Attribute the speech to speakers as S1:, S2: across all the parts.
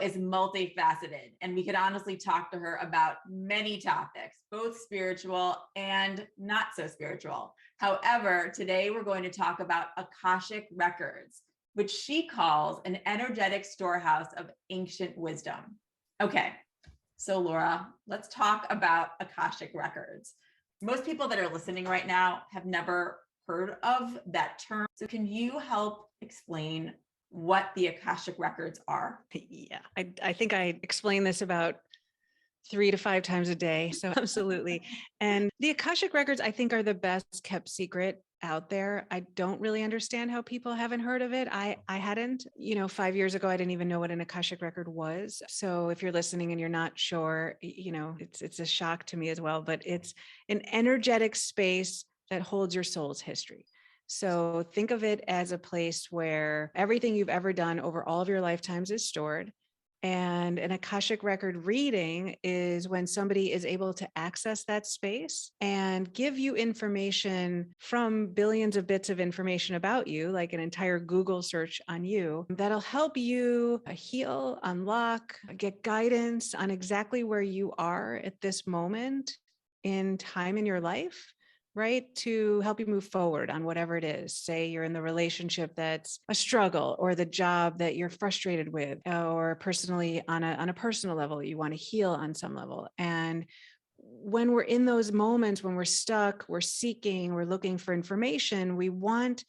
S1: is multifaceted, and we could honestly talk to her about many topics, both spiritual and not so spiritual. However, today we're going to talk about Akashic Records, which she calls an energetic storehouse of ancient wisdom. Okay, so Laura, let's talk about Akashic Records. Most people that are listening right now have never heard of that term. So can you help explain what the Akashic Records are?
S2: Yeah, I think I explain this about 3 to 5 times a day. So absolutely. And the Akashic Records, I think, are the best kept secret out there. I don't really understand how people haven't heard of it. I hadn't, 5 years ago, I didn't even know what an Akashic Record was. So if you're listening and you're not sure, it's a shock to me as well, but it's an energetic space that holds your soul's history. So think of it as a place where everything you've ever done over all of your lifetimes is stored. And an Akashic Record reading is when somebody is able to access that space and give you information from billions of bits of information about you, like an entire Google search on you, that'll help you heal, unlock, get guidance on exactly where you are at this moment in time in your life, right? To help you move forward on whatever it is. Say you're in the relationship that's a struggle, or the job that you're frustrated with, or personally on a personal level, you want to heal on some level. And when we're in those moments, when we're stuck, we're seeking, we're looking for information, we want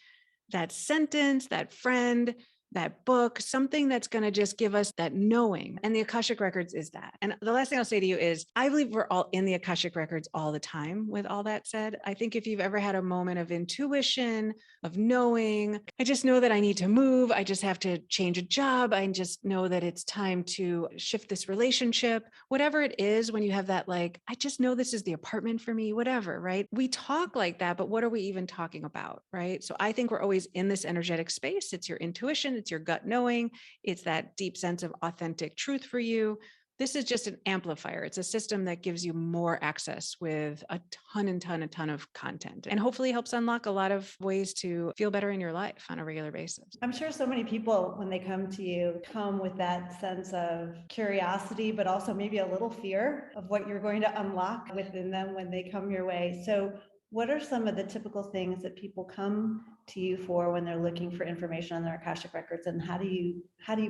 S2: that sentence, that friend, that book, something that's going to just give us that knowing. And the Akashic Records is that. And the last thing I'll say to you is, I believe we're all in the Akashic Records all the time. With all that said, I think if you've ever had a moment of intuition, of knowing, I just know that I need to move, I just have to change a job, I just know that it's time to shift this relationship, whatever it is, when you have that, like, I just know this is the apartment for me, whatever, right? We talk like that, but what are we even talking about, right? So I think we're always in this energetic space. It's your intuition, it's your gut knowing, it's that deep sense of authentic truth for you. This is just an amplifier. It's a system that gives you more access with a ton of content, and hopefully helps unlock a lot of ways to feel better in your life on a regular basis.
S3: I'm sure so many people, when they come to you, come with that sense of curiosity, but also maybe a little fear of what you're going to unlock within them when they come your way. So what are some of the typical things that people come to you for when they're looking for information on their Akashic Records, and how do you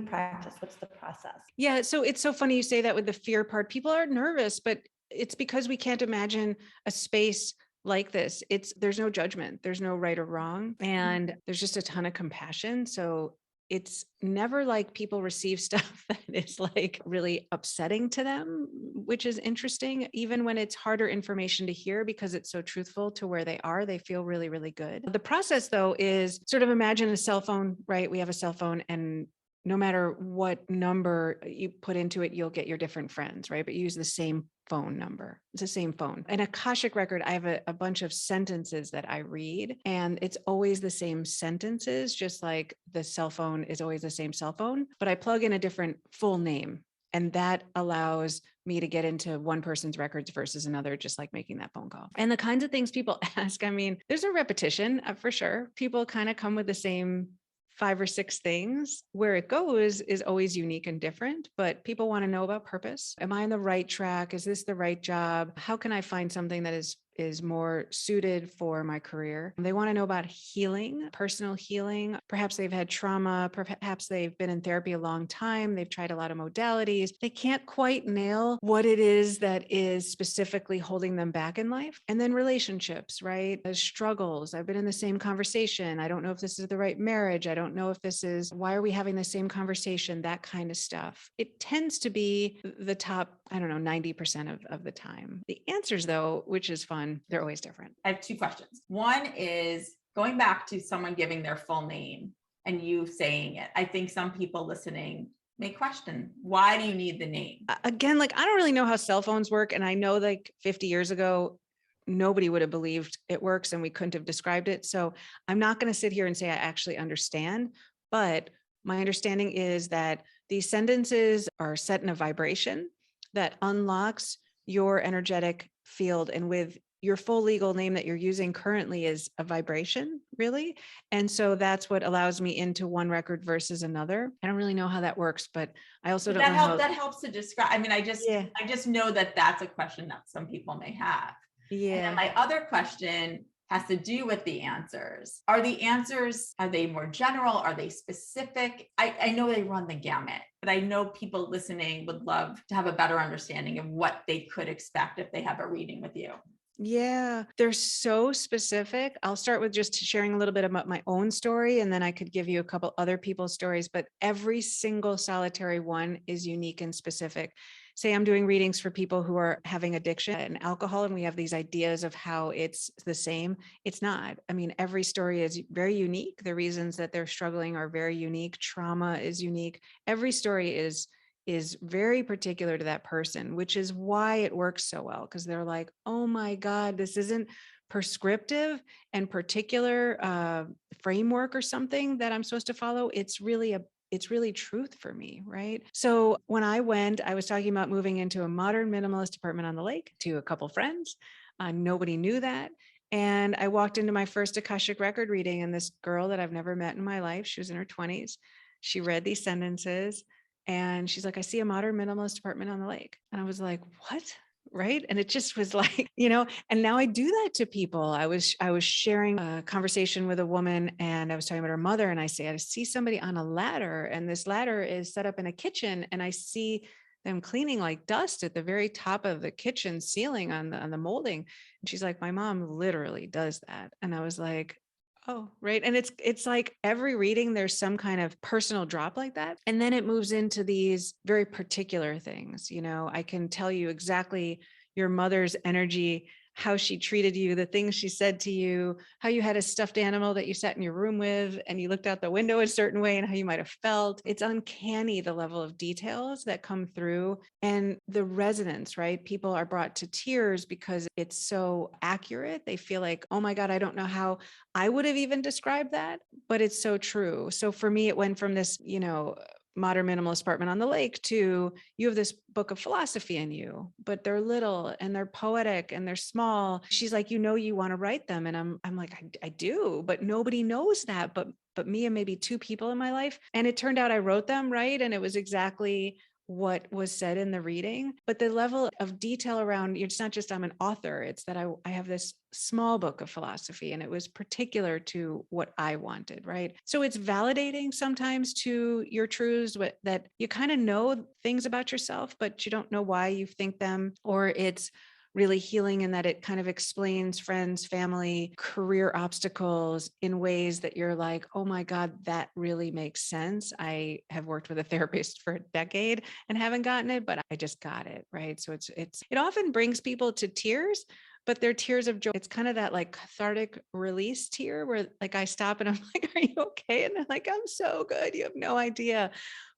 S3: practice? What's the process?
S2: Yeah, so it's so funny you say that with the fear part. People are nervous, but it's because we can't imagine a space like this. There's no judgment, there's no right or wrong, and there's just a ton of compassion. So it's never like people receive stuff that is like really upsetting to them, which is interesting. Even when it's harder information to hear, because it's so truthful to where they are, they feel really, really good. The process, though, is sort of, imagine a cell phone, right? We have a cell phone, and no matter what number you put into it, you'll get your different friends, right? But you use the same phone number. It's the same phone. An Akashic Record, I have a bunch of sentences that I read, and it's always the same sentences, just like the cell phone is always the same cell phone, but I plug in a different full name. And that allows me to get into one person's records versus another, just like making that phone call. And the kinds of things people ask, I mean, there's a repetition for sure. People kind of come with the same 5 or 6 things. Where it goes is always unique and different, but people want to know about purpose. Am I on the right track? Is this the right job? How can I find something that is more suited for my career? They want to know about healing, personal healing. Perhaps they've had trauma. Perhaps they've been in therapy a long time. They've tried a lot of modalities. They can't quite nail what it is that is specifically holding them back in life. And then relationships, right? There's struggles. I've been in the same conversation. I don't know if this is the right marriage. I don't know if this is, why are we having the same conversation? That kind of stuff. It tends to be the top, 90% of the time. The answers, though, which is fun, they're always different.
S1: I have 2 questions. One is going back to someone giving their full name and you saying it. I think some people listening may question, why do you need the name?
S2: Again, like, I don't really know how cell phones work. And I know, like, 50 years ago, nobody would have believed it works and we couldn't have described it. So I'm not going to sit here and say I actually understand, but my understanding is that these sentences are set in a vibration that unlocks your energetic field. And with your full legal name that you're using currently is a vibration, really. And so that's what allows me into one record versus another. I don't really know how that works, but I also
S1: But
S2: don't know how.
S1: that helps to describe. I mean, I just know that that's a question that some people may have. And then my other question has to do with the answers. Are they more general? Are they specific? I know they run the gamut, but I know people listening would love to have a better understanding of what they could expect if they have a reading with you.
S2: Yeah, they're so specific. I'll start with just sharing a little bit about my own story, and then I could give you a couple other people's stories, but every single solitary one is unique and specific. Say I'm doing readings for people who are having addiction and alcohol, and we have these ideas of how it's the same. It's not. I mean, every story is very unique. The reasons that they're struggling are very unique. Trauma is unique. Every story is very particular to that person, which is why it works so well, because they're like, oh my God, this isn't prescriptive and particular framework or something that I'm supposed to follow. It's really truth for me, right? So when I was talking about moving into a modern minimalist apartment on the lake to a couple friends. Nobody knew that. And I walked into my first Akashic record reading, and this girl that I've never met in my life, she was in her 20s. She read these sentences. And she's like, I see a modern minimalist apartment on the lake. And I was like, what? Right. And it just was like, and now I do that to people. I was sharing a conversation with a woman, and I was talking about her mother, and I see somebody on a ladder, and this ladder is set up in a kitchen, and I see them cleaning like dust at the very top of the kitchen ceiling on the molding. And she's like, my mom literally does that. And I was like, oh, right. And it's like every reading, there's some kind of personal drop like that. And then it moves into these very particular things. I can tell you exactly your mother's energy, how she treated you, the things she said to you, how you had a stuffed animal that you sat in your room with and you looked out the window a certain way and how you might have felt. It's uncanny, the level of details that come through and the resonance, right? People are brought to tears because it's so accurate. They feel like, oh my God, I don't know how I would have even described that, but it's so true. So for me, it went from this, modern minimalist apartment on the lake to you have this book of philosophy in you, but they're little and they're poetic and they're small. She's like, you want to write them. And I'm like, I do, but nobody knows that, but me and maybe two people in my life. And it turned out I wrote them, right? And it was exactly what was said in the reading, but the level of detail around, it's not just I'm an author, it's that I have this small book of philosophy and it was particular to what I wanted, right? So it's validating sometimes to your truths that you kind of know things about yourself, but you don't know why you think them, or it's really healing in that it kind of explains friends, family, career obstacles in ways that you're like, oh my God, that really makes sense. I have worked with a therapist for a decade and haven't gotten it, but I just got it, right? So it often brings people to tears, but they're tears of joy. It's kind of that like cathartic release tear where like I stop and I'm like, are you okay? And they're like, I'm so good. You have no idea.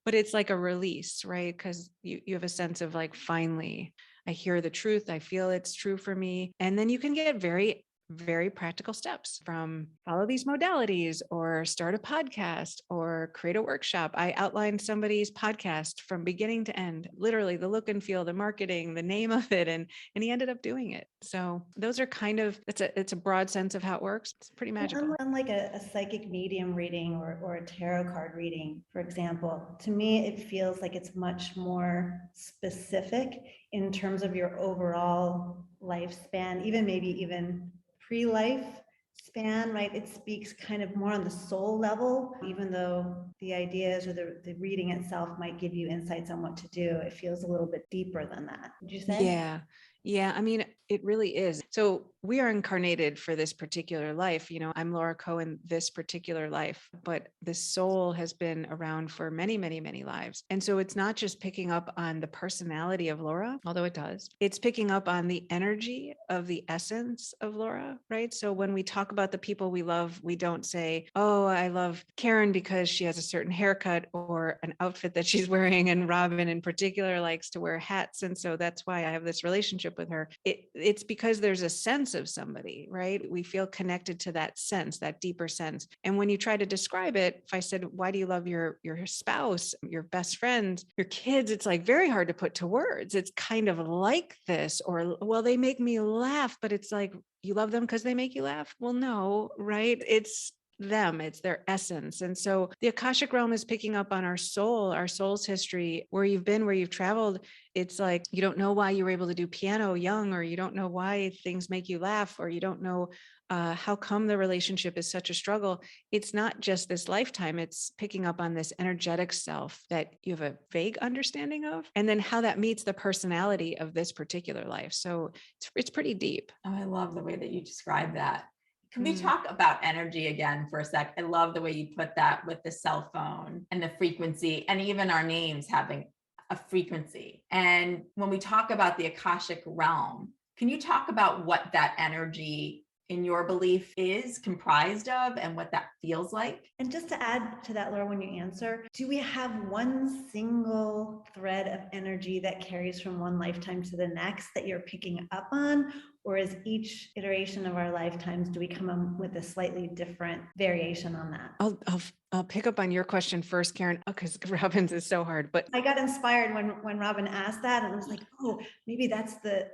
S2: But it's like a release, right? Because you have a sense of like, finally, I hear the truth. I feel it's true for me. And then you can get very, very practical steps from follow these modalities or start a podcast or create a workshop. I outlined somebody's podcast from beginning to end, literally the look and feel, the marketing, the name of it. And he ended up doing it. So those are kind of, it's a broad sense of how it works. It's pretty magical.
S3: Unlike a psychic medium reading or a tarot card reading, for example, to me, it feels like it's much more specific in terms of your overall lifespan, even pre-life span, right? It speaks kind of more on the soul level, even though the ideas or the reading itself might give you insights on what to do. It feels a little bit deeper than that. Would you say?
S2: Yeah. Yeah. I mean, it really is. So we are incarnated for this particular life. I'm Laura Coe in this particular life, but the soul has been around for many, many, many lives. And so it's not just picking up on the personality of Laura, although it does, it's picking up on the energy of the essence of Laura, right? So when we talk about the people we love, we don't say, oh, I love Karen because she has a certain haircut or an outfit that she's wearing. And Robyn in particular likes to wear hats. And so that's why I have this relationship relationship with her, it's because there's a sense of somebody, right? We feel connected to that sense, that deeper sense. And when you try to describe it, if I said, why do you love your spouse, your best friend, your kids, it's like very hard to put to words. It's kind of like this, or, well, they make me laugh, but it's like, you love them because they make you laugh? Well, no, right? It's them, it's their essence. And so the Akashic Realm is picking up on our soul's history, where you've been, where you've traveled. It's like, you don't know why you were able to do piano young, or you don't know why things make you laugh, or you don't know how come the relationship is such a struggle. It's not just this lifetime. It's picking up on this energetic self that you have a vague understanding of, and then how that meets the personality of this particular life. So it's pretty deep.
S1: Oh, I love the way that you describe that. Can we
S2: Mm.
S1: talk about energy again for a sec? I love the way you put that with the cell phone and the frequency, and even our names having a frequency. And when we talk about the Akashic Realm, can you talk about what that energy in your belief is comprised of and what that feels like?
S3: And just to add to that, Laura, when you answer, do we have one single thread of energy that carries from one lifetime to the next that you're picking up on? Or is each iteration of our lifetimes, do we come up with a slightly different variation on that?
S2: I'll pick up on your question first, Karen, because Robyn's is so hard. But
S3: I got inspired when Robyn asked that, and I was like, oh, maybe that's the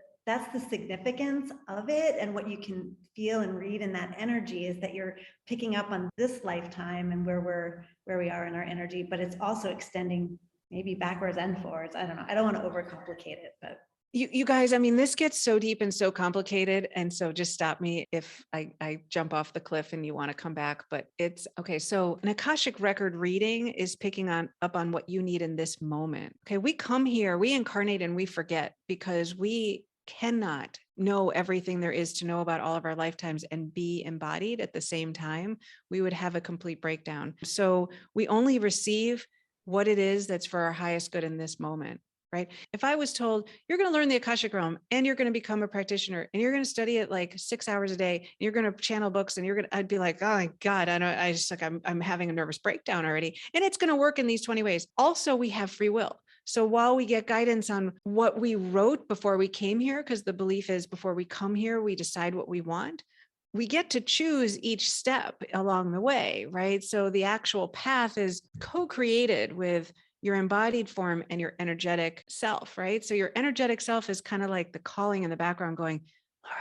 S3: significance of it. And what you can feel and read in that energy is that you're picking up on this lifetime and where we are in our energy, but it's also extending maybe backwards and forwards. I don't know. I don't want to overcomplicate it, but
S2: you guys, I mean, this gets so deep and so complicated. And so just stop me if I jump off the cliff and you want to come back. But it's okay. So an Akashic record reading is picking up on what you need in this moment. Okay. We come here, we incarnate, and we forget, because we cannot know everything there is to know about all of our lifetimes and be embodied at the same time. We would have a complete breakdown. So we only receive what it is that's for our highest good in this moment. Right? If I was told, you're going to learn the Akashic Realm and you're going to become a practitioner and you're going to study it like 6 hours a day, and you're going to channel books, and I'd be like, oh my God, I'm having a nervous breakdown already. And it's going to work in these 20 ways. Also, we have free will. So while we get guidance on what we wrote before we came here, because the belief is before we come here, we decide what we want, we get to choose each step along the way, right? So the actual path is co-created with your embodied form and your energetic self, right? So your energetic self is kind of like the calling in the background going, Laura,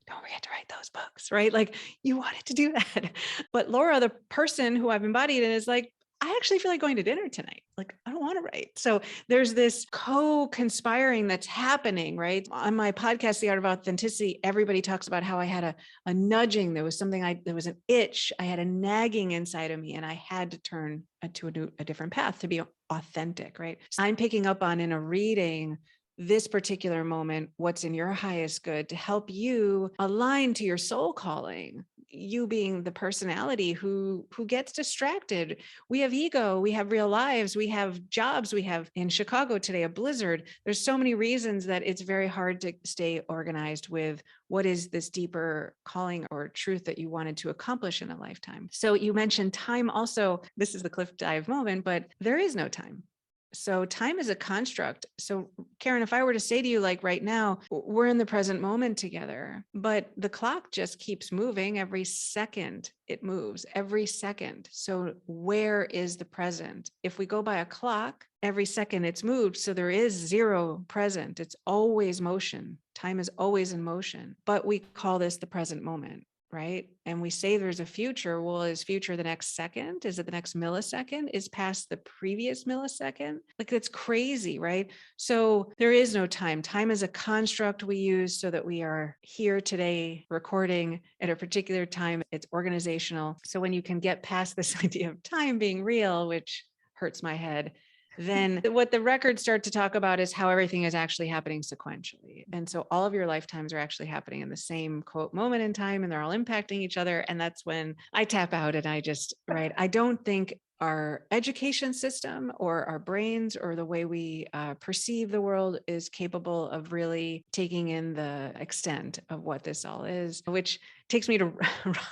S2: don't forget to write those books, right? Like, you wanted to do that. But Laura, the person who I've embodied in, is like, I actually feel like going to dinner tonight. Like, I don't want to write. So there's this co-conspiring that's happening, right? On my podcast, The Art of Authenticity, everybody talks about how I had a nudging. There was something there was an itch. I had a nagging inside of me, and I had to turn to a different path to be authentic, right? So I'm picking up on, in a reading, this particular moment, what's in your highest good to help you align to your soul calling. You being the personality who gets distracted. We have ego, we have real lives, we have jobs, we have, in Chicago today, a blizzard. There's so many reasons that it's very hard to stay organized with what is this deeper calling or truth that you wanted to accomplish in a lifetime. So you mentioned time also. This is the cliff dive moment, but there is no time. So time is a construct. So Karen, if I were to say to you, like right now, we're in the present moment together, but the clock just keeps moving. Every second it moves, every second. So where is the present? If we go by a clock, every second it's moved. So there is zero present. It's always motion. Time is always in motion, but we call this the present moment. Right? And we say there's a future. Well, is future the next second? Is it the next millisecond? Is past the previous millisecond? Like, that's crazy, right? So there is no time. Time is a construct we use so that we are here today recording at a particular time. It's organizational. So when you can get past this idea of time being real, which hurts my head, then what the records start to talk about is how everything is actually happening sequentially. And so all of your lifetimes are actually happening in the same quote moment in time, and they're all impacting each other. And that's when I tap out and I just, right. I don't think our education system or our brains or the way we perceive the world is capable of really taking in the extent of what this all is, which takes me to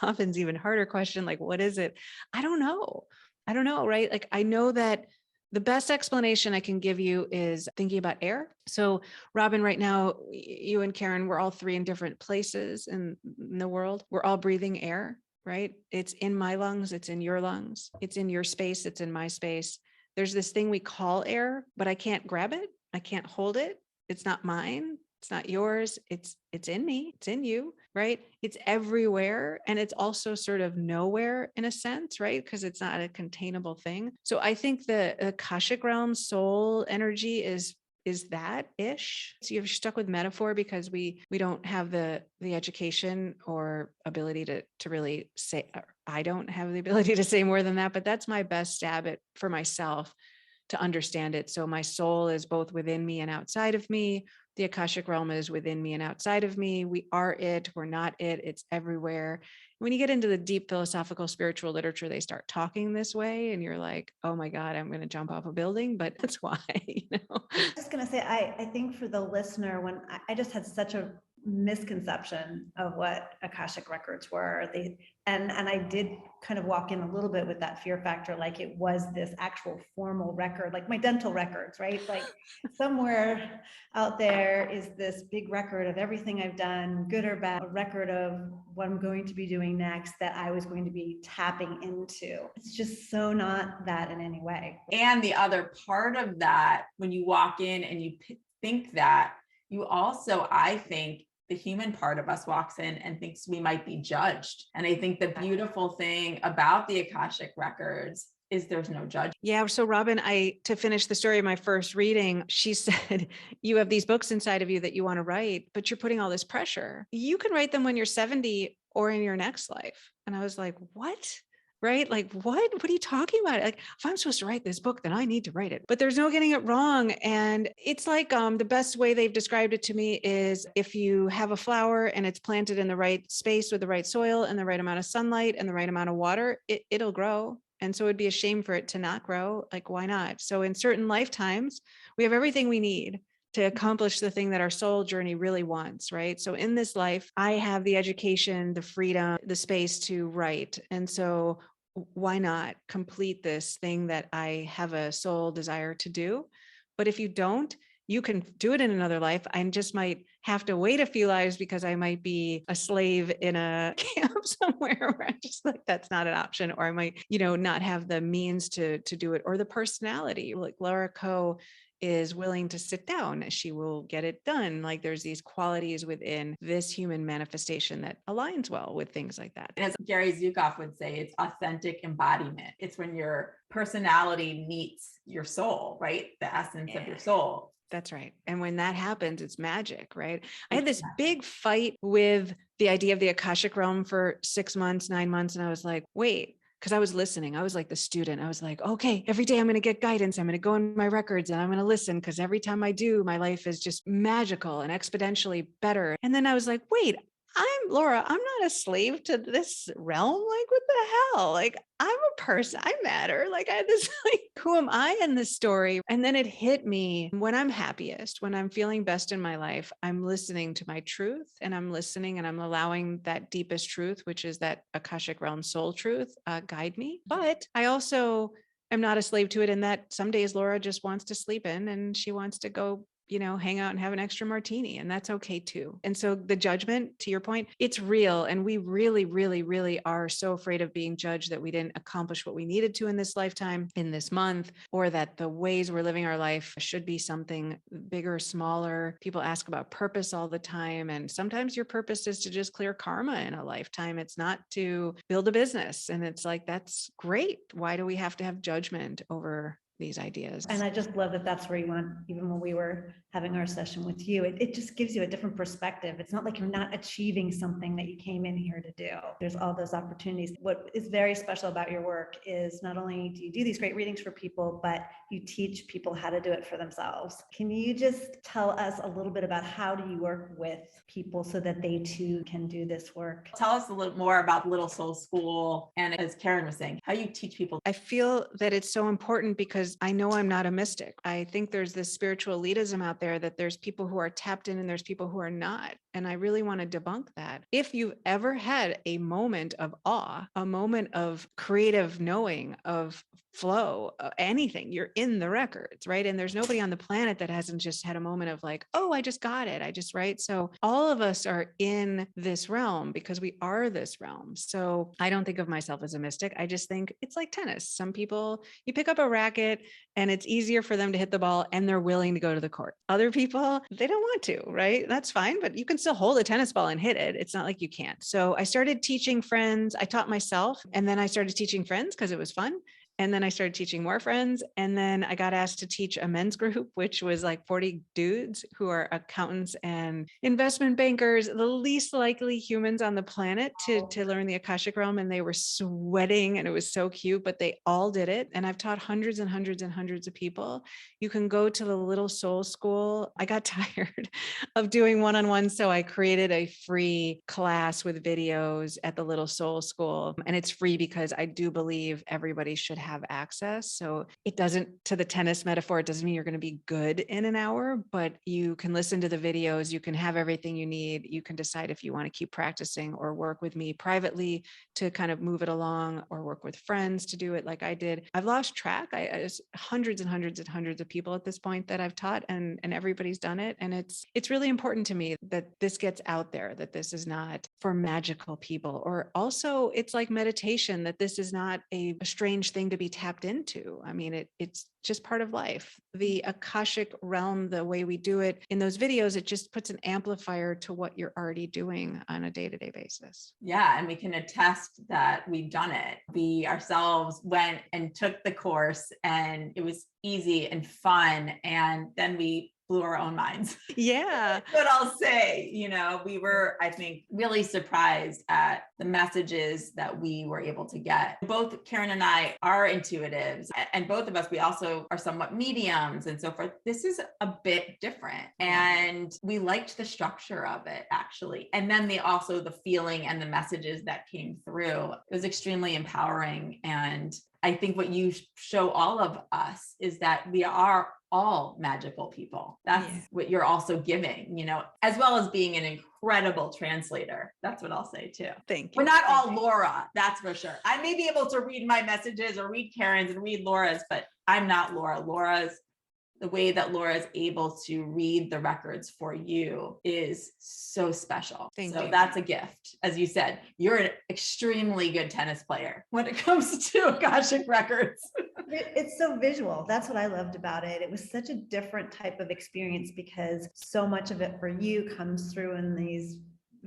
S2: Robyn's even harder question. Like, what is it? I don't know. Right? Like, I know that The best explanation I can give you is thinking about air. So Robyn, right now, you and Karen, we're all three in different places in the world. We're all breathing air, right? It's in my lungs, it's in your lungs, it's in your space, it's in my space. There's this thing we call air, but I can't grab it. I can't hold it. It's not mine. It's not yours. It's in me. It's in you, right? It's everywhere. And it's also sort of nowhere in a sense, right? Because it's not a containable thing. So I think the Akashic Realm soul energy is that ish. So you're stuck with metaphor because we don't have the education or ability to really say, I don't have the ability to say more than that, but that's my best stab at for myself to understand it. So my soul is both within me and outside of me. The Akashic Realm is within me and outside of me. We are it, we're not it, it's everywhere. When you get into the deep philosophical spiritual literature, they start talking this way and you're like, oh my God, I'm going to jump off a building, but that's why,
S3: I was going to say, I think for the listener, when I just had such a misconception of what Akashic Records were, and I did kind of walk in a little bit with that fear factor, like it was this actual formal record, like my dental records, right? Like somewhere out there is this big record of everything I've done, good or bad, a record of what I'm going to be doing next that I was going to be tapping into. It's just so not that in any way.
S1: And the other part of that, when you walk in and you think that, you also, I think, the human part of us walks in and thinks we might be judged. And I think the beautiful thing about the Akashic Records is there's no judgment.
S2: Yeah. So Robyn, to finish the story of my first reading, she said, you have these books inside of you that you want to write, but you're putting all this pressure. You can write them when you're 70 or in your next life. And I was like, what? Right? Like, what are you talking about? Like, if I'm supposed to write this book, then I need to write it, but there's no getting it wrong. And it's like, the best way they've described it to me is if you have a flower and it's planted in the right space with the right soil and the right amount of sunlight and the right amount of water, it'll grow. And so it'd be a shame for it to not grow. Like, why not? So in certain lifetimes, we have everything we need to accomplish the thing that our soul journey really wants, right? So in this life, I have the education, the freedom, the space to write. And so why not complete this thing that I have a soul desire to do? But if you don't, you can do it in another life. I just might have to wait a few lives because I might be a slave in a camp somewhere where I'm just like, that's not an option. Or I might, not have the means to do it, or the personality. Like Laura Coe is willing to sit down, she will get it done. Like there's these qualities within this human manifestation that aligns well with things like that.
S1: As Gary Zukav would say, it's authentic embodiment. It's when your personality meets your soul, right? The essence of your soul.
S2: That's right. And when that happens, it's magic, right? I had this big fight with the idea of the Akashic Realm for 6 months, 9 months. And I was like, wait, because I was listening. I was like the student. I was like, okay, every day I'm going to get guidance. I'm going to go in my records and I'm going to listen, because every time I do, my life is just magical and exponentially better. And then I was like, wait, I'm Laura. I'm not a slave to this realm. Like, what the hell? Like, I'm a person. I matter. Like, I had this, like, who am I in this story? And then it hit me when I'm happiest, when I'm feeling best in my life, I'm listening to my truth, and I'm listening and I'm allowing that deepest truth, which is that Akashic Realm soul truth, guide me. But I also am not a slave to it, in that some days Laura just wants to sleep in and she wants to go hang out and have an extra martini, and that's okay too. And so the judgment, to your point, it's real. And we really, really, really are so afraid of being judged that we didn't accomplish what we needed to in this lifetime, in this month, or that the ways we're living our life should be something bigger, smaller. People ask about purpose all the time. And sometimes your purpose is to just clear karma in a lifetime. It's not to build a business. And it's like, that's great. Why do we have to have judgment over these ideas?
S3: And I just love that that's where you went. Even when we were having our session with you, it just gives you a different perspective. It's not like you're not achieving something that you came in here to do. There's all those opportunities. What is very special about your work is not only do you do these great readings for people, but you teach people how to do it for themselves. Can you just tell us a little bit about how do you work with people so that they too can do this work?
S1: Tell us a little more about Little Soul School, and as Karen was saying, how you teach people.
S2: I feel that it's so important because I know I'm not a mystic. I think there's this spiritual elitism out there that there's people who are tapped in and there's people who are not. And I really want to debunk that. If you've ever had a moment of awe, a moment of creative knowing, of flow, anything, you're in the records, right? And there's nobody on the planet that hasn't just had a moment of like, oh, I just got it. Right. So all of us are in this realm because we are this realm. So I don't think of myself as a mystic. I just think it's like tennis. Some people, you pick up a racket and it's easier for them to hit the ball and they're willing to go to the court. Other people, they don't want to, right? That's fine, but you can still hold a tennis ball and hit it. It's not like you can't. So I started teaching friends. I taught myself and then I started teaching friends because it was fun. And then I started teaching more friends. And then I got asked to teach a men's group, which was like 40 dudes who are accountants and investment bankers, the least likely humans on the planet to learn the Akashic Realm. And they were sweating and it was so cute, but they all did it. And I've taught hundreds and hundreds and hundreds of people. You can go to the Little Soul School. I got tired of doing one-on-one. So I created a free class with videos at the Little Soul School. And it's free because I do believe everybody should have access. So it doesn't, to the tennis metaphor, it doesn't mean you're going to be good in an hour, but you can listen to the videos, you can have everything you need. You can decide if you want to keep practicing or work with me privately to kind of move it along or work with friends to do it like I did. I've lost track. It's hundreds and hundreds and hundreds of people at this point that I've taught and everybody's done it. And it's really important to me that this gets out there, that this is not for magical people, or also it's like meditation, that this is not a strange thing to be tapped into. I mean, it's just part of life. The Akashic Realm, the way we do it in those videos, it just puts an amplifier to what you're already doing on a day-to-day basis.
S1: Yeah, and we can attest that we've done it. We ourselves went and took the course and it was easy and fun. And then we blew our own minds.
S2: Yeah.
S1: But I'll say, we were, I think, really surprised at the messages that we were able to get. Both Karen and I are intuitives, and both of us, we also are somewhat mediums and so forth. This is a bit different. And we liked the structure of it, actually. And then the feeling and the messages that came through. It was extremely empowering. And I think what you show all of us is that we are all magical people. That's what you're also giving, as well as being an incredible translator. That's what I'll say too.
S2: Thank you.
S1: We're not all Laura, that's for sure. I may be able to read my messages or read Karen's and read Laura's, but I'm not Laura. The way that Laura is able to read the records for you is so special.
S2: Thank
S1: you.
S2: That's
S1: a gift. As you said, you're an extremely good tennis player when it comes to Akashic Records.
S3: It's so visual. That's what I loved about it. It was such a different type of experience because so much of it for you comes through in these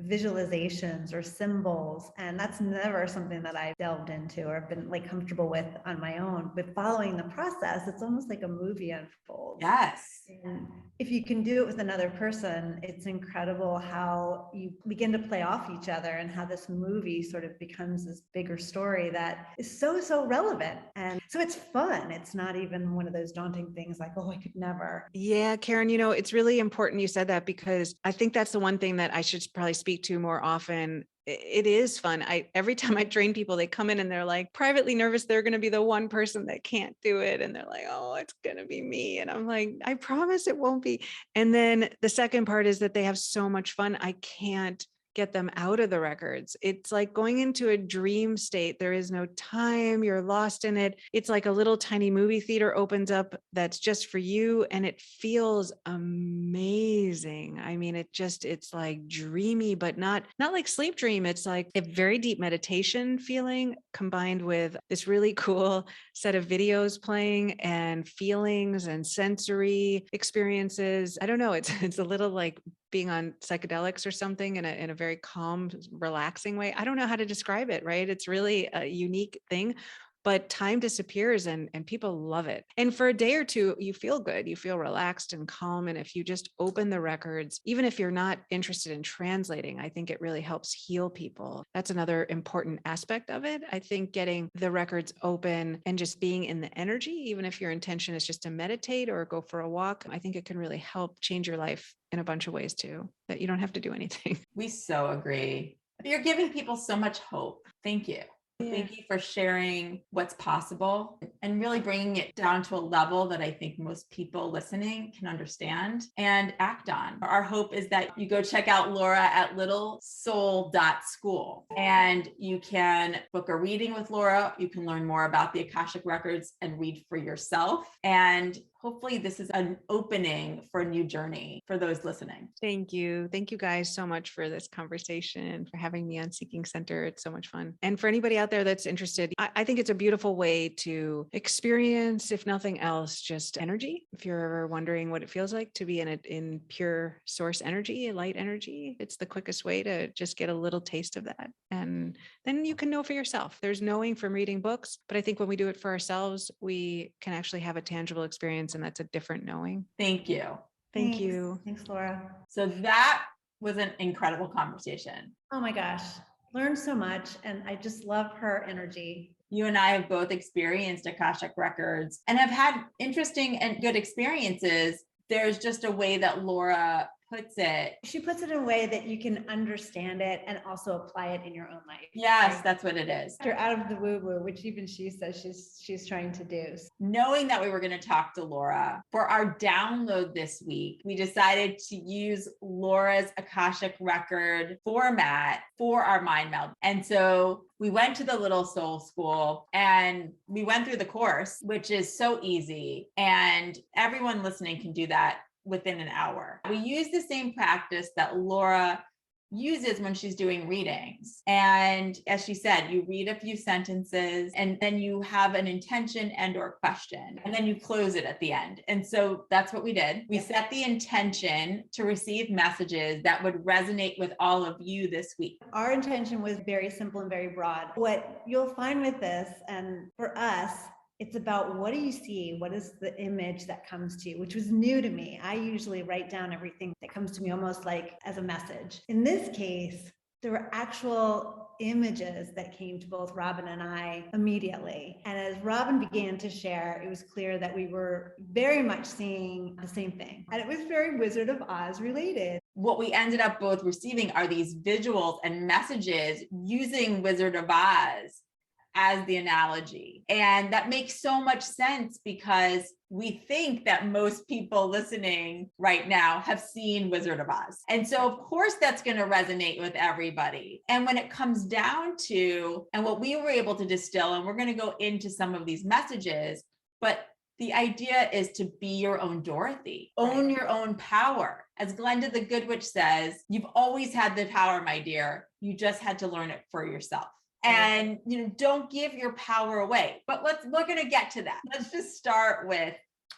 S3: visualizations or symbols, and that's never something that I've delved into or been like comfortable with on my own. But following the process, it's almost like a movie unfolds.
S1: Yes.
S3: And if you can do it with another person, it's incredible how you begin to play off each other and how this movie sort of becomes this bigger story that is so relevant. And so it's fun. It's not even one of those daunting things like, oh, I could never.
S2: Yeah, Karen, it's really important you said that, because I think that's the one thing that I should probably speak to more often. It is fun. Every time I train people, they come in and they're like privately nervous. They're going to be the one person that can't do it. And they're like, oh, it's going to be me. And I'm like, I promise it won't be. And then the second part is that they have so much fun. I can't get them out of the records. It's like going into a dream state. There is no time. You're lost in it. It's like a little tiny movie theater opens up that's just for you. And it feels amazing. I mean, it's like dreamy, but not like sleep dream. It's like a very deep meditation feeling combined with this really cool set of videos playing and feelings and sensory experiences. I don't know. It's a little like being on psychedelics or something in a very calm, relaxing way. I don't know how to describe it, right? It's really a unique thing, but time disappears and people love it. And for a day or two, you feel good, you feel relaxed and calm. And if you just open the records, even if you're not interested in translating, I think it really helps heal people. That's another important aspect of it. I think getting the records open and just being in the energy, even if your intention is just to meditate or go for a walk, I think it can really help change your life in a bunch of ways too, that you don't have to do anything.
S1: We so agree. You're giving people so much hope. Thank you. Yeah. Thank you for sharing what's possible. and really bringing it down to a level that I think most people listening can understand and act on. Our hope is that you go check out Laura at littlesoul.school, and you can book a reading with Laura. You can learn more about the Akashic Records and read for yourself. And hopefully this is an opening for a new journey for those listening.
S2: Thank you. Thank you guys so much for this conversation, for having me on Seeking Center. It's so much fun. And for anybody out there that's interested, I think it's a beautiful way to experience, if nothing else, just energy. If you're ever wondering what it feels like to be in pure source energy, light energy, it's the quickest way to just get a little taste of that. And then you can know for yourself. There's knowing from reading books, but I think when we do it for ourselves, we can actually have a tangible experience, and that's a different knowing.
S1: Thank you.
S2: Thank
S3: Thanks.
S2: you.
S3: Thanks, Laura.
S1: So that was an incredible conversation.
S3: Oh my gosh, learned so much. And I just love her energy.
S1: You and I have both experienced Akashic Records and have had interesting and good experiences. There's just a way that Laura puts it.
S3: She puts it in a way that you can understand it and also apply it in your own life.
S1: Yes,
S3: Right?
S1: that's what it is.
S3: You're out of the woo-woo, which even she says she's trying to do.
S1: Knowing that we were going to talk to Laura for our download this week, we decided to use Laura's Akashic Record format for our mind meld. And so we went to the Little Soul School and we went through the course, which is so easy. And everyone listening can do that within an hour. We use the same practice that Laura uses when she's doing readings. And as she said, you read a few sentences and then you have an intention and or question, and then you close it at the end. And so that's what we did. We set the intention to receive messages that would resonate with all of you this week.
S3: Our intention was very simple and very broad. What you'll find with this, and for us, it's about what do you see? What is the image that comes to you, which was new to me. I usually write down everything that comes to me almost like as a message. In this case, there were actual images that came to both Robyn and I immediately. And as Robyn began to share, it was clear that we were very much seeing the same thing. And it was very Wizard of Oz related.
S1: What we ended up both receiving are these visuals and messages using Wizard of Oz as the analogy. And that makes so much sense because we think that most people listening right now have seen Wizard of Oz. And so of course that's going to resonate with everybody. And when it comes down to, and what we were able to distill, and we're going to go into some of these messages, but the idea is to be your own Dorothy, own your own power. As Glenda the Good Witch says, you've always had the power, my dear. You just had to learn it for yourself. And don't give your power away. But we're going to get to that. Let's just start with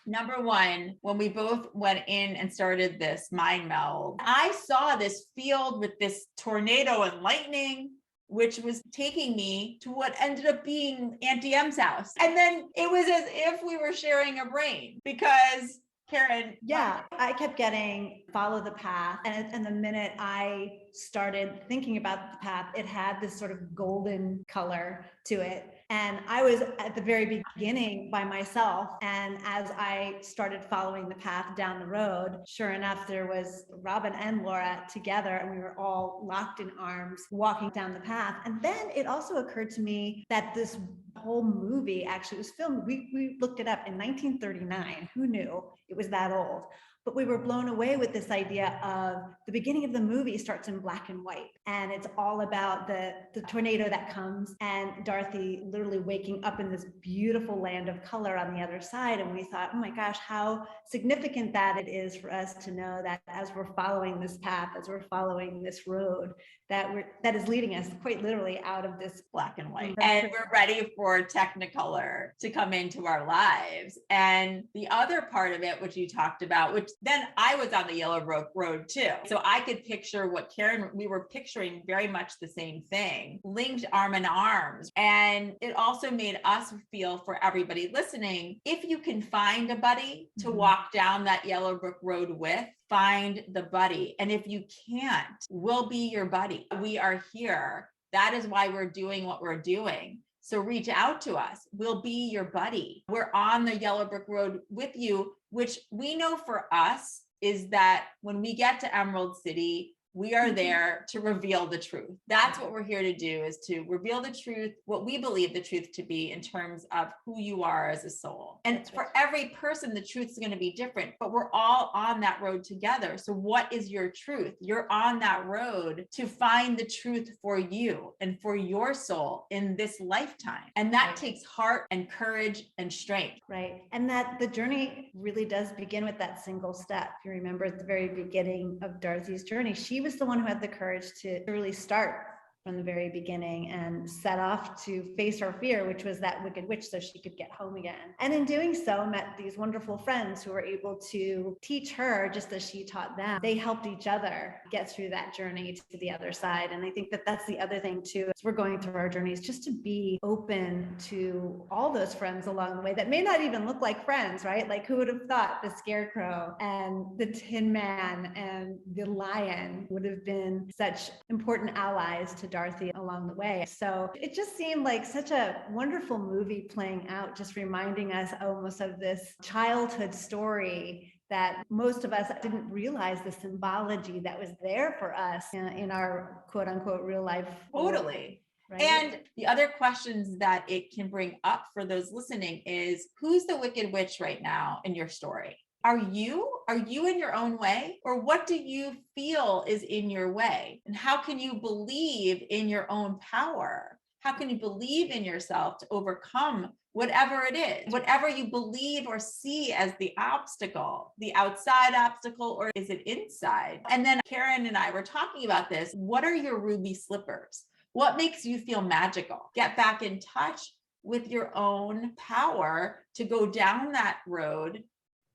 S1: number one. When we both went in and started this mind meld, I saw this field with this tornado and lightning, which was taking me to what ended up being Auntie M's house. And then it was as if we were sharing a brain because Karen.
S3: Yeah, I kept getting follow the path. And the minute I started thinking about the path, it had this sort of golden color to it. And I was at the very beginning by myself. And as I started following the path down the road, sure enough, there was Robyn and Laura together, and we were all locked in arms walking down the path. And then it also occurred to me that this whole movie actually was filmed. We looked it up in 1939. Who knew it was that old? But we were blown away with this idea of the beginning of the movie starts in black and white. And it's all about the tornado that comes and Dorothy literally waking up in this beautiful land of color on the other side. And we thought, oh my gosh, how significant that it is for us to know that as we're following this path, as we're following this road, that is leading us quite literally out of this
S1: black and white. And we're ready for Technicolor to come into our lives. And the other part of it, which you talked about, which then I was on the yellow road too. So I could picture what Karen, we were picturing very much the same thing, linked arm in arms. And it also made us feel, for everybody listening, if you can find a buddy to walk down that yellow brick road with, find the buddy. And if you can't, we'll be your buddy. We are here. That is why we're doing what we're doing. So reach out to us. We'll be your buddy. We're on the yellow brick road with you, which we know for us is that when we get to Emerald City, We are there to reveal the truth. That's what we're here to do, is to reveal the truth, what we believe the truth to be in terms of who you are as a soul. And for every person, the truth is going to be different, but we're all on that road together. So what is your truth? You're on that road to find the truth for you and for your soul in this lifetime. And that takes heart and courage and strength.
S3: Right. And that the journey really does begin with that single step. If you remember at the very beginning of Darcy's journey, she was the one who had the courage to really start from the very beginning and set off to face her fear, which was that wicked witch, so she could get home again. And in doing so, met these wonderful friends who were able to teach her just as she taught them. They helped each other get through that journey to the other side. And I think that that's the other thing too, as we're going through our journeys, just to be open to all those friends along the way that may not even look like friends, right? Like, who would have thought the scarecrow and the Tin Man and the lion would have been such important allies to Dorothy along the way. So it just seemed like such a wonderful movie playing out, just reminding us almost of this childhood story that most of us didn't realize the symbology that was there for us in our quote unquote real life.
S1: Totally.
S3: Right?
S1: And the other questions that it can bring up for those listening is, who's the wicked witch right now in your story? Are you in your own way? Or what do you feel is in your way? And how can you believe in your own power? How can you believe in yourself to overcome whatever it is, whatever you believe or see as the obstacle, the outside obstacle, or is it inside? And then Karen and I were talking about this. What are your ruby slippers? What makes you feel magical? Get back in touch with your own power to go down that road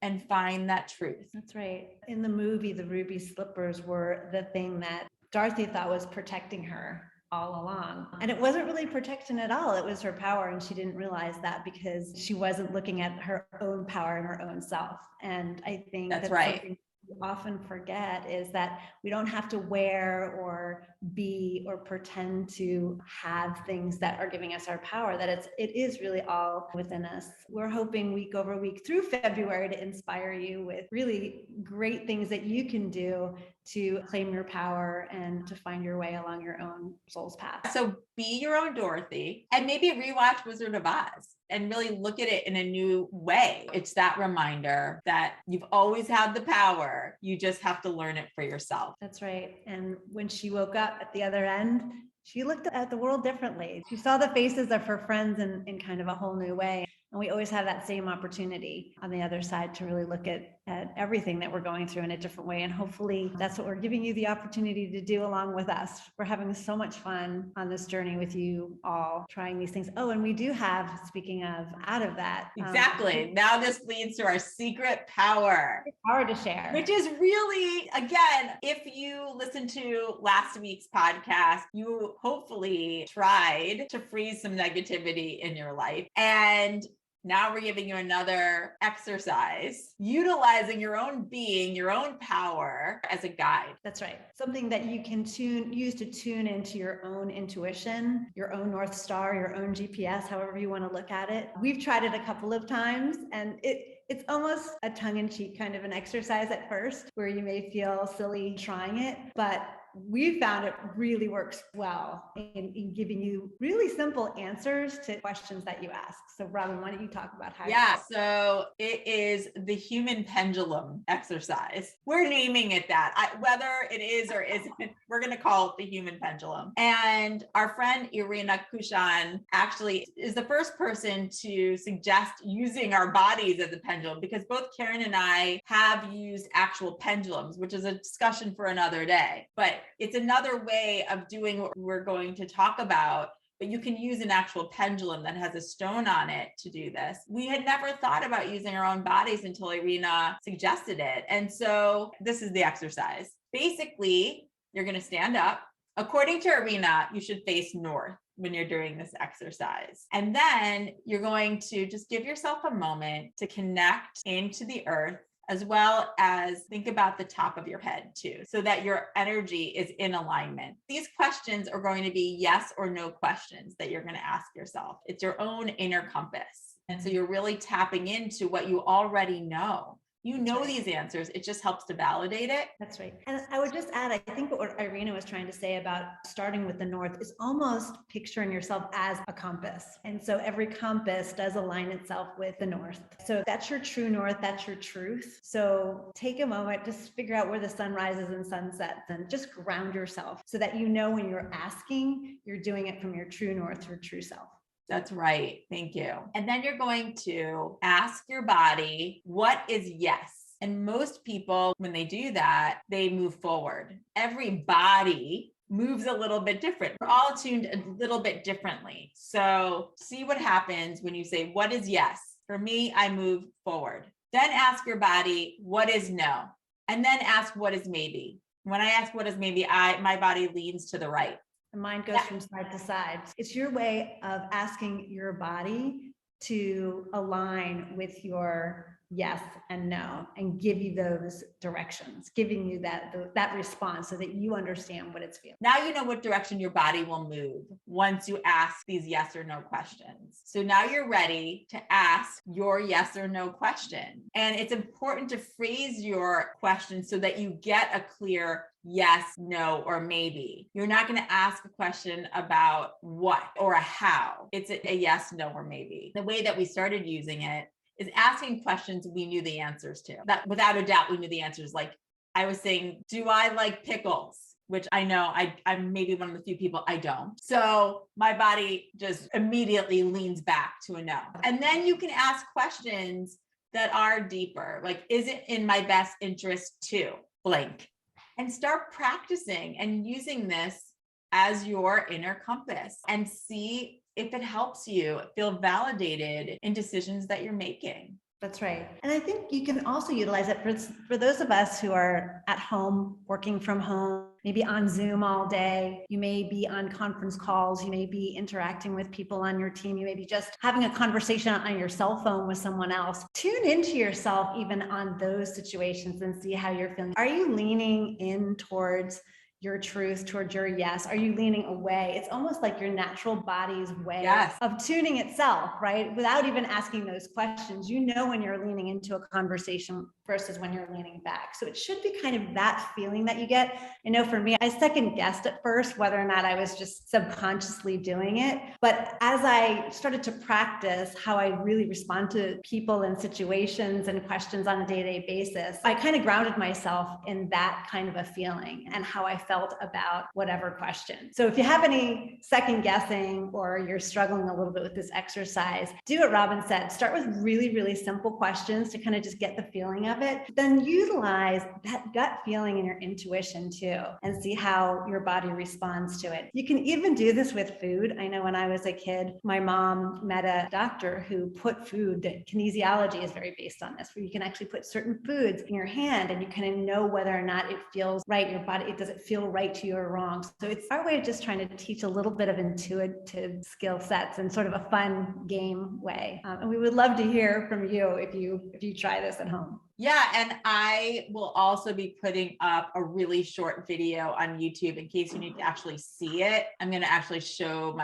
S1: and find that truth.
S3: That's right. In the movie, the ruby slippers were the thing that Dorothy thought was protecting her all along. And it wasn't really protection at all. It was her power. And she didn't realize that because she wasn't looking at her own power and her own self. And I think
S1: that's right.
S3: Something we often forget is that we don't have to wear or be or pretend to have things that are giving us our power, that it is really all within us. We're hoping week over week through February to inspire you with really great things that you can do to claim your power and to find your way along your own soul's path.
S1: So be your own Dorothy, and maybe rewatch Wizard of Oz and really look at it in a new way. It's that reminder that you've always had the power. You just have to learn it for yourself.
S3: That's right. And when she woke up at the other end, she looked at the world differently. She saw the faces of her friends in kind of a whole new way. And we always have that same opportunity on the other side to really look at everything that we're going through in a different way. And hopefully that's what we're giving you the opportunity to do along with us. We're having so much fun on this journey with you all, trying these things. Oh, and we do have, speaking of, out of that.
S1: Exactly. Now this leads to our secret power.
S3: Power to share.
S1: Which is really, again, if you listened to last week's podcast, you hopefully tried to freeze some negativity in your life. And now we're giving you another exercise, utilizing your own being, your own power as a guide.
S3: That's right. Something that you can use to tune into your own intuition, your own North Star, your own GPS, however you want to look at it. We've tried it a couple of times, and it's almost a tongue-in-cheek kind of an exercise at first, where you may feel silly trying it, but we found it really works well in giving you really simple answers to questions that you ask. So Robyn, why don't you talk about how?
S1: Yeah, so it is the human pendulum exercise. We're naming it that. Whether it is or isn't, we're going to call it the human pendulum. And our friend Irina Kushan actually is the first person to suggest using our bodies as a pendulum, because both Karen and I have used actual pendulums, which is a discussion for another day. But it's another way of doing what we're going to talk about, but you can use an actual pendulum that has a stone on it to do this. We had never thought about using our own bodies until Irina suggested it. And so this is the exercise. Basically, you're going to stand up. According to Irina, you should face north when you're doing this exercise. And then you're going to just give yourself a moment to connect into the earth, as well as think about the top of your head too, so that your energy is in alignment. These questions are going to be yes or no questions that you're going to ask yourself. It's your own inner compass. And so you're really tapping into what you already know. You know these answers. It just helps to validate it.
S3: That's right. And I would just add, I think what Irina was trying to say about starting with the north is almost picturing yourself as a compass. And so every compass does align itself with the north. So that's your true north, that's your truth. So take a moment, just figure out where the sun rises and sun sets, and just ground yourself so that you know when you're asking, you're doing it from your true north, your true self.
S1: That's right. Thank you. And then you're going to ask your body, what is yes? And most people, when they do that, they move forward. Every body moves a little bit different. We're all tuned a little bit differently. So see what happens when you say, what is yes? For me, I move forward. Then ask your body, what is no? And then ask, what is maybe? When I ask what is maybe, my body leans to the right.
S3: The mind goes from side to side. It's your way of asking your body to align with your yes and no, and give you those directions, giving you that response so that you understand what it's feeling.
S1: Now you know what direction your body will move once you ask these yes or no questions. So now you're ready to ask your yes or no question. And it's important to phrase your question so that you get a clear yes, no, or maybe. You're not going to ask a question about what or a how. It's a yes, no, or maybe. The way that we started using it is asking questions we knew the answers to. That without a doubt, we knew the answers. Like I was saying, do I like pickles? Which I know I'm maybe one of the few people I don't. So my body just immediately leans back to a no. And then you can ask questions that are deeper. Like, is it in my best interest to blank? And start practicing and using this as your inner compass and see if it helps you feel validated in decisions that you're making.
S3: That's right. And I think you can also utilize it for those of us who are at home, working from home, maybe on Zoom all day. You may be on conference calls. You may be interacting with people on your team. You may be just having a conversation on your cell phone with someone else. Tune into yourself even on those situations and see how you're feeling. Are you leaning in towards your truth, towards your yes? Are you leaning away? It's almost like your natural body's way of tuning itself, right? Without even asking those questions, you know when you're leaning into a conversation versus when you're leaning back. So it should be kind of that feeling that you get. I know for me, I second guessed at first whether or not I was just subconsciously doing it. But as I started to practice how I really respond to people and situations and questions on a day-to-day basis, I kind of grounded myself in that kind of a feeling and how I felt about whatever question. So if you have any second guessing or you're struggling a little bit with this exercise, do what Robyn said. Start with really, really simple questions to kind of just get the feeling of it. Then utilize that gut feeling and your intuition too, and see how your body responds to it. You can even do this with food. I know when I was a kid, my mom met a doctor who put food, kinesiology is very based on this, where you can actually put certain foods in your hand and you kind of know whether or not it feels right. Your body, does it feel right to you or wrong? So it's our way of just trying to teach a little bit of intuitive skill sets in sort of a fun game way. And we would love to hear from you if you try this at home.
S1: Yeah, and I will also be putting up a really short video on YouTube in case you need to actually see it. I'm going to actually show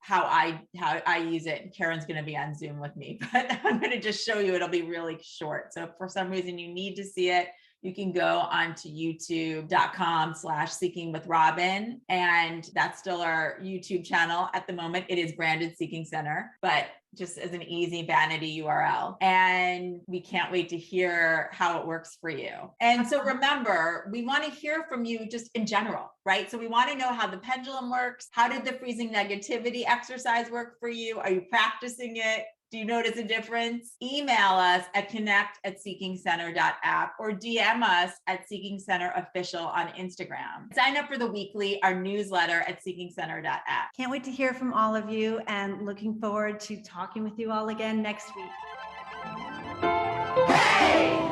S1: how I use it. Karen's going to be on Zoom with me, but I'm going to just show you. It'll be really short. So if for some reason you need to see it, you can go onto youtube.com/seekingwithrobyn. And that's still our YouTube channel at the moment. It is branded Seeking Center, but just as an easy vanity URL. And we can't wait to hear how it works for you. And so remember, we want to hear from you just in general, right? So we want to know how the pendulum works. How did the freezing negativity exercise work for you? Are you practicing it? Do you notice a difference? Email us at connect@seekingcenter.app or DM us at Seeking Center Official on Instagram. Sign up for the weekly, our newsletter at seekingcenter.app.
S3: Can't wait to hear from all of you and looking forward to talking with you all again next week.
S1: Hey!